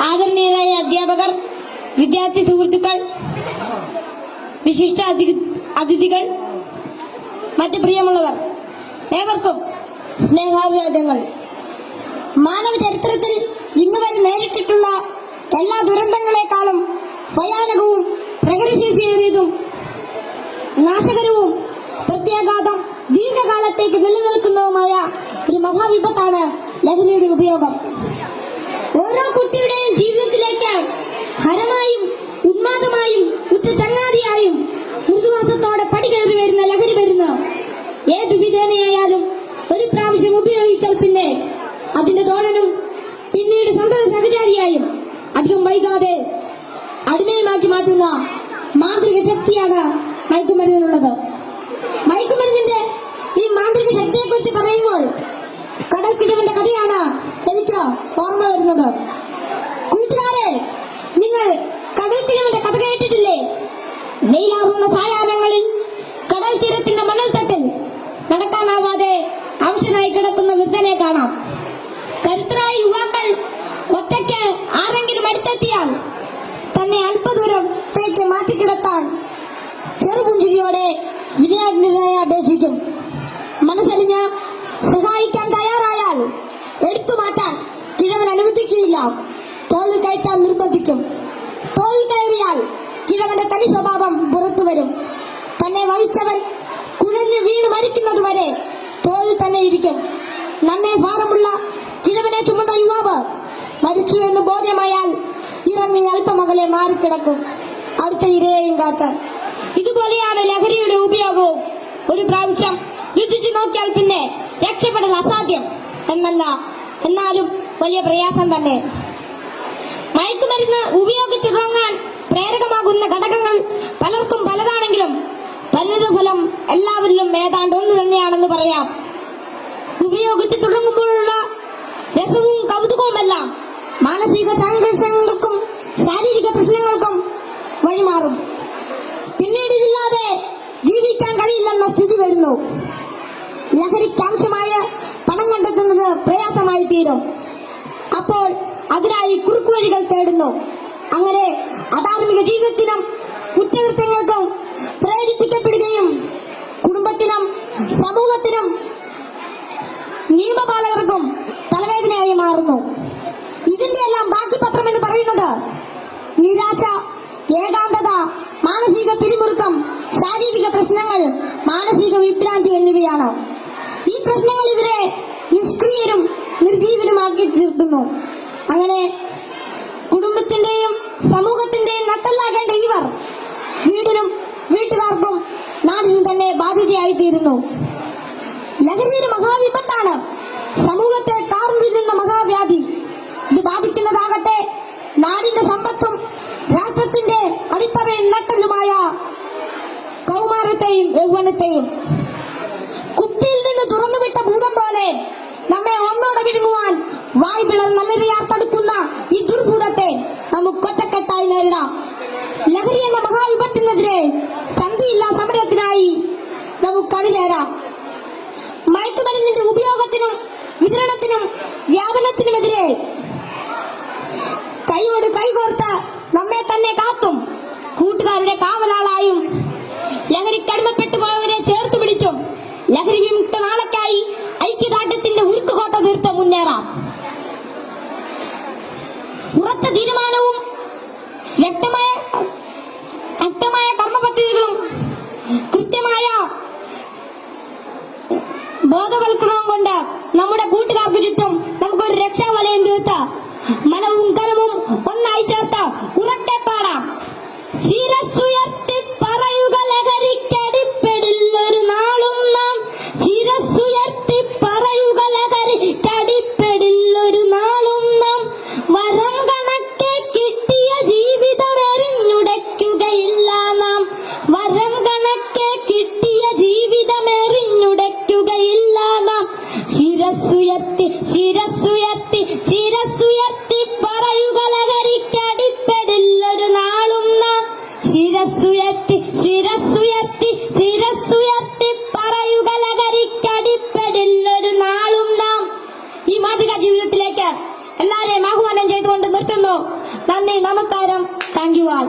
ആദരണീയരായ അധ്യാപകർ, വിദ്യാർത്ഥി സുഹൃത്തുക്കൾ, വിശിഷ്ട അതിഥികൾ, മറ്റ് പ്രിയമുള്ളവർ, ഏവർക്കും സ്നേഹാഭിവാദ്യങ്ങൾ. മാനവ ചരിത്രത്തിൽ ഇന്നുവരെ നേരിട്ടിട്ടുള്ള എല്ലാ ദുരന്തങ്ങളെക്കാളും ഭയാനകവും പ്രകൃതിശേഷിയേറിയതും നാശകരവും പ്രത്യാഘാതം ദീർഘകാലത്തേക്ക് നിലനിൽക്കുന്നതുമായ ഒരു മഹാവിപത്താണ് ലഹരിയുടെ ഉപയോഗം. ഓരോ കുട്ടിയുടെയും ജീവിതത്തിലേക്ക് ഹരമായും ഉന്മാദമായും ഉറ്റ ചങ്ങാതിയായും മൃദുവാസത്തോടെ പടികയറി വരുന്ന ലഹരി മരുന്ന് ഏതു വിധേനയായാലും ഒരു പ്രാവശ്യം ഉപയോഗിച്ചാൽ പിന്നെ അതിന്റെ തോഴനും പിന്നീട് സന്തത സഹചാരിയായും അധികം വൈകാതെ അടിമയുമാക്കി മാറ്റുന്ന മാന്ത്രിക ശക്തിയാണ് മയക്കുമരുന്നിനുള്ളത്. മയക്കുമരുന്നിന്റെ ഈ മാന്ത്രിക ശക്തിയെക്കുറിച്ച് പറയുമ്പോൾ കടൽക്കിഴവന്റെ കഥയാണ് എനിക്ക് ഓർമ്മ വരുന്നത്. കൂട്ടുകാരെ, നിങ്ങൾ കടൽക്കിഴവന്റെ കഥ കേട്ടിട്ടില്ലേ? വെയിലാവുന്ന സായാഹ്നങ്ങളിൽ കടൽ തീരത്തിന്റെ മണൽത്തട്ടിൽ നടക്കാനാവാതെ അവശനായി കിടക്കുന്ന വൃദ്ധനെ കാണാം. കരുത്തരായ യുവാക്കൾ ഒറ്റയ്ക്ക് ആരെങ്കിലും അടുത്തെത്തിയാൽ തന്നെ അല്പദൂരത്തേക്ക് മാറ്റിക്കിടത്താൻ ചെറുപുഞ്ചിരിയോടെ വിനയാജ്ഞനായി അപേക്ഷിക്കും. മനസ്സലിഞ്ഞ് സഹായിക്കാൻ തയ്യാറായാൽ എടുത്തു മാറ്റാൻ കിഴവൻ അനുവദിക്കുകയില്ല. തോളിൽ കയറ്റാൻ നിർബന്ധിക്കും. തോളിൽ കയറിയാൽ കിഴവന്റെ തനി സ്വഭാവം പുറത്തു വരും. തന്നെ വഹിച്ചവൻ കുഴഞ്ഞു വീണ് മരിക്കുന്നതുവരെ തോളിൽ തന്നെ ഇരിക്കും. നന്നേ ഭാരമുള്ള കിഴവനെ ചുമന്ന യുവാവ് മരിച്ചു എന്ന് ബോധ്യമായാൽ ഇറങ്ങി അല്പമകലെ മാറിക്കിടക്കും, അടുത്ത ഇരയെയും കാത്ത്. ഇതുപോലെയാണ് ലഹരിയുടെ ഉപയോഗവും. ഒരു പ്രാവശ്യം രുചിച്ചു നോക്കിയാൽ പിന്നെ രക്ഷപ്പെടൽ അസാധ്യം എന്നല്ല, എന്നാലും വലിയ പ്രയാസം തന്നെ. മയക്കുമരുന്ന് ഉപയോഗിച്ചു തുടങ്ങാൻ പ്രേരകമാകുന്ന ഘടകങ്ങൾ പലർക്കും പലതാണെങ്കിലും പരിണിതഫലം എല്ലാവരിലും ഏതാണ്ട് ഒന്ന് തന്നെയാണെന്ന് പറയാം. ഉപയോഗിച്ച് തുടങ്ങുമ്പോഴുള്ള രസവും കൗതുകവുമെല്ലാം മാനസിക സംഘർഷങ്ങൾക്കും ശാരീരിക പ്രശ്നങ്ങൾക്കും വഴിമാറും. പിന്നീട് ഇല്ലാതെ ജീവിക്കാൻ കഴിയില്ലെന്ന സ്ഥിതി വരുന്നു. ലഹരിക്കാംശമായ പണം കണ്ടെത്തുന്നത് പ്രയാസമായി തീരും. അപ്പോൾ അതിനായി കുറുക്കുവഴികൾ തേടുന്നു. അങ്ങനെ അധാർമിക ജീവിതത്തിനും കുറ്റകൃത്യങ്ങൾക്കും പ്രേരിപ്പിക്കപ്പെടുകയും കുടുംബത്തിനും സമൂഹത്തിനും നിയമപാലകർക്കും തലവേദനയായി മാറുന്നു. ഇതിന്റെ എല്ലാം ബാക്കി പത്രം എന്ന് പറയുന്നത് നിരാശ, ഏകാന്തത, മാനസിക പിരിമുറുക്കം, ശാരീരിക പ്രശ്നങ്ങൾ, മാനസിക വിഭ്രാന്തി എന്നിവയാണ്. ഈ പ്രശ്നങ്ങൾ ഇവരെ നിഷ്ക്രിയരും നിർജീവനുമാക്കി തീർക്കുന്നു. അങ്ങനെ കുടുംബത്തിന്റെയും സമൂഹത്തിന്റെയും നട്ടല്ലാകേണ്ട ഇവർ വീടിനും വീട്ടുകാർക്കും നാടിനും തന്നെ ബാധ്യതയായി തീരുന്നു. ലഹരിയുടെ മഹാവിപത്താണ് സമൂഹത്തെ കാർന്നു തിന്നുന്ന മഹാവ്യാധി. ഇത് ബാധിക്കുന്നതാകട്ടെ നാടിന്റെ സമ്പത്തും രാഷ്ട്രത്തിന്റെ അടിത്തറയും നട്ടലുമായ കൗമാരത്തെയും യൗവനത്തെയും. കുപ്പിയിൽ നിന്ന് തുറന്നുവിട്ട ഭൂതം പോലെ നമ്മെ ഒന്നോടെ വിഴുങ്ങുവാൻ വായ് പിളർ നല്ലറിയാത്തടുക്കുന്ന ഈ ദുർഭൂതത്തെ നമുക്ക് ഒറ്റക്കെട്ടായി നേരിടാം. ലഹരി എന്ന മഹാവിപത്തിനെതിരെ സന്ധിയില്ലാ സമരത്തിനായി നമുക്ക് അണിചേരാം. മയക്കുമരുന്നിന്റെ ഉപയോഗത്തിനും വിതരണത്തിനും വ്യാപനത്തിനുമെതിരെ കൈയോട് കൈകോർത്ത് നമ്മെ തന്നെ കാത്തും കൂട്ടുകാരുടെ കാവലാളായും ലഹരിക്കടിമപ്പെട്ടു പോയവരെ ചേർത്ത് പിടിച്ചും ലഹരി വിമുക്ത നാളേക്കായി ഐക്യദാർഢ്യത്തിന്റെ ഉരുക്കുകോട്ട തീർത്ത് മുന്നേറാം. ഉറച്ച തീരുമാനവും വ്യക്തമായ കർമ്മപദ്ധതികളും കൃത്യമായ ബോധവൽക്കരണവും കൊണ്ട് നമ്മുടെ കൂട്ടുകാർക്ക് ചുറ്റും നമുക്കൊരു രക്ഷാവലയം തീർത്ത് മനവും കരവും ഒന്നായി ചേർത്ത് ഉറക്കെ പാടാം. ശിരസ്സുയർത്തി പറയുക ലഹരിക്കടിപ്പെടില്ലൊരു നാളും നാം. ശിരസ്സുയർത്തി പറയുക ലഹരിക്കടിപ്പെടില്ലൊരു നാളും നാം. വരം കണക്കെ കിട്ടിയ ജീവിതം എറിഞ്ഞുടയ്ക്കുകയില്ല നാം. വരം കണക്കെ കിട്ടിയ ജീവിതം എറിഞ്ഞുടയ്ക്കുകയില്ല നാം. ശിരസ്സുയർത്തി ശിരസ്സുയർത്തി ശിരസ്സുയർത്തി പറ നിർത്തുന്നു. നന്ദി, നമസ്കാരം. Thank you all.